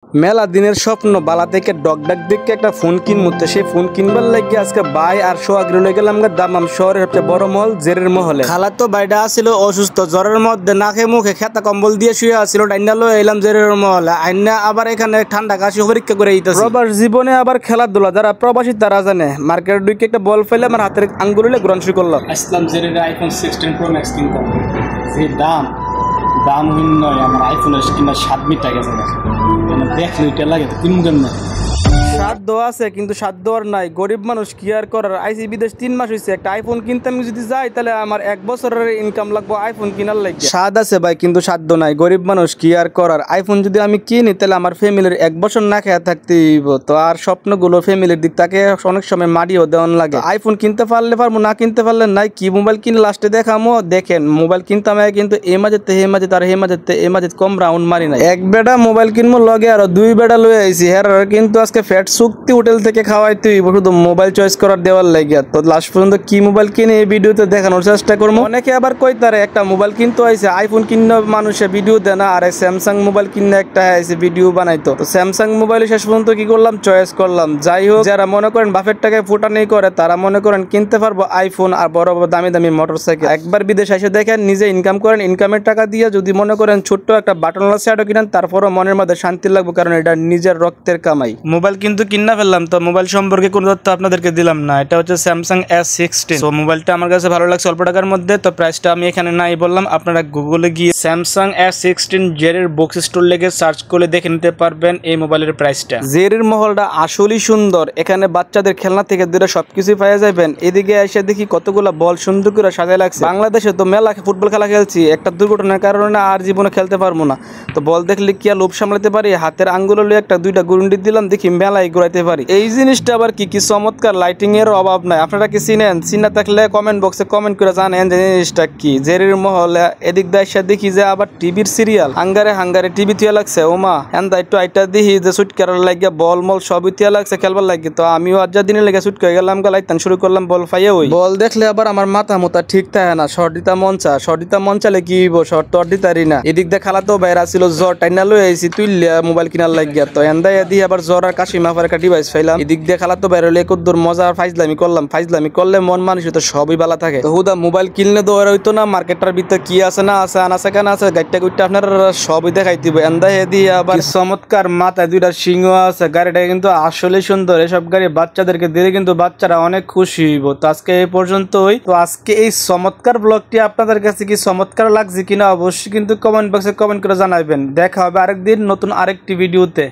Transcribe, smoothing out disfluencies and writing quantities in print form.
মেলা দিনের স্বপ্ন বালা থেকে ডগডাক দিকে একটা ফোন কিনমুতে সেই ফোন কিনবার লাগে আজকে ভাই আর সোহাগ লয়ে গেলাম দামাম শহরের সবচেয়ে বড় মহল জেরের মহলে। খালা তো ভাইটা আসছিল অসুস্থ, জ্বরের মধ্যে নাকে মুখে খেতা কম্বল দিয়ে শুয়ে আসছিল, ডাইনা লয়ে এলাম জেরের মহলে। আইনা আবার এখানে ঠান্ডা কাশি পরীক্ষা করে দিতেছে। প্রবাস জীবনে আবার খেলাধুলা, যারা প্রবাসী তারা জানে। মার্কেট ঢুকে একটা বল ফেলে আমার হাতের আঙ্গুলে গ্রহণ শুরু করলাম। আসলাম জেরের আইফোন 16 প্রো ম্যাক্স কিনতাম, যে দামহীন নয়। আমার আইফোনের কিনা 7 মিনিট গেছে, দেখলে এটা লাগে তো কিনবো কেন। সাধ্য আছে কিন্তু সাধ্য আর নাই, গরিব মানুষ কি আর করার। আইসি বিদেশ 3 মাস হয়েছে, একটা আইফোন কিনতে আমি যদি যাই তাহলে আমার 1 বছরের ইনকাম লাগবে আইফোন কিনার লাগে। স্বাদ আছে ভাই কিন্তু সাধ্য নাই, গরিব মানুষ কি আর করার। আইফোন যদি আমি কিনি তাহলে আমার ফ্যামিলির 1 বছর না খেয়ে থাকতে হইব, তো আর স্বপ্নগুলো ফ্যামিলির দিক তাকে অনেক সময় মাটিও দেওয়ান লাগে। আইফোন কিনতে পারলে পারবো, না কিনতে পারলে নাই। কি মোবাইল কিনে লাস্টে দেখামো, দেখেন মোবাইল কিনতাম কিন্তু এ মাঝেতে হে মাঝে তার হে মাঝেতে এ মাঝে কম রাউন্ড মারি নাই। এক বেটা মোবাইল কিনবো লগে আরো 2 বেটা লয়ে আইছি, হ্যাঁ কিন্তু আজকে ফ্যাট চুক্তি হোটেল থেকে খাওয়াইতে হইব শুধু মোবাইল চয়েস করার দেওয়ার লাগিয়া। তো লাস্ট পর্যন্ত কি মোবাইল কিনে এই ভিডিওতে দেখানোর চেষ্টা করবো। অনেকে আবার কইতারে একটা মোবাইল কিনতে আইছে, আইফোন কিনে মানুষে ভিডিও দেয় না, আর স্যামসাং মোবাইল কিনে একটা আইছে ভিডিও বানাইতো। তো স্যামসাং মোবাইল শেষ পর্যন্ত কি করলাম, চয়েস করলাম। যাই হোক, যারা মনে করেন বাপের টাকায় ফুটানি করে তারা মনে করেন কিনতে পারবো আইফোন আর বড় বড় দামি দামি মোটরসাইকেল। একবার বিদেশে এসে দেখেন, নিজে ইনকাম করেন, ইনকামের টাকা দিয়ে যদি মনে করেন ছোট্ট একটা বাটনওয়ালা সেটও কিনেন, তারপরও মনের মধ্যে শান্তি লাগবে, কারণ এটা নিজের রক্তের কামাই। মোবাইল কিন্তু কিনা ফেললাম, তো মোবাইল সম্পর্কে কোনো তথ্য আপনাদেরকে দিলাম না। এটা হচ্ছে স্যামসাং S16। তো মোবাইলটা আমার কাছে ভালো লাগছে অল্প টাকার মধ্যে, তো প্রাইসটা আমি এখানে নাই বললাম। আপনারা গুগলে গিয়ে স্যামসাং S16 জেরের বক্স স্টোর লেগে সার্চ করে দেখে নিতে পারবেন এই মোবাইলের প্রাইসটা। জেরের মহলটা আসলেই সুন্দর, এখানে বাচ্চাদের খেলনা থেকে দূরে সবকিছু পাওয়া যাবেন। এদিকে এসে দেখি কতগুলো বল সুন্দর করে সাজায় লাগছে। বাংলাদেশে তো মেলা ফুটবল খেলা খেলছি, একটা দুর্ঘটনার কারণে আর জীবনে খেলতে পারবো না। তো বল দেখলে কি আর লোভ সামলাতে পারি, হাতের আঙ্গুলে লয়ে একটা 2টা গুরুন্ডি দিলাম, দেখি মেলায় ঘুরাইতে পারি। এই জিনিসটা আবার কি চমৎকার, লাইটিং এর অভাব নাই। আপনারা কি চিনেন? চিনা থাকলে কমেন্ট বক্সে কমেন্ট করে জানেন যে জিনিসটা কি। জেরির মহলে এদিক দিয়ে দেখি যে আবার টিভির সিরিয়াল হাঙ্গারে টিভি থিয়া লাগছে। ওমা এন্দা একটু আইটা দেখি যে সুট করার লাগিয়া বল মল সবই থিয়া লাগছে খেলবার লাগে। তো আমিও আজ দিনে লেগে সুট করে গেলাম, লাইতান শুরু করলাম বল ফাইয়ে। ওই বল দেখলে আবার আমার মাথা মোতা ঠিক থাকে না, শর্ট দিতা মঞ্চালে কি হইব, শর্ট তো দিতারি না। এদিক দিয়ে খালা তো বাইরে ছিল, জ্বর টাইনা লই আইছি তুইলিয়া মোবাইল কিনার লাগিয়া। তো এন্দা এদি আবার জ্বর আর কাশি মাফার একটা ডিভাইস ফাইলাম। এদিক দিয়ে খালা তো বাইরে হলে কদ্দুর মজা আর ফাইজলামি করলাম। ফাইজলামি করলে মন মানুষ তো সবই ভালো থাকে। তো হুদা মোবাইল কিনলে তো হইতো না, মার্কেটটার ভিতরে কি আছে না আছে, আনাছে কেন আছে, গাড়িটা গুইটা আপনার সবই দেখাই দিব। এন্দা হেদি আবার চমৎকার মাথায় 2টা সিংহ আছে। গাড়িটা কিন্তু আসলে সুন্দর, এসব গাড়ি বাচ্চাদেরকে দিলে কিন্তু বাচ্চারা অনেক খুশি হইব। তো আজকে এই পর্যন্তই। তো আজকে এই চমৎকার ব্লগটি আপনাদের কাছে কি চমৎকার লাগছে কিনা অবশ্যই কিন্তু কমেন্ট বক্সে কমেন্ট করে জানাবেন। দেখা হবে আরেকদিন নতুন আরেকটি ভিডিওতে।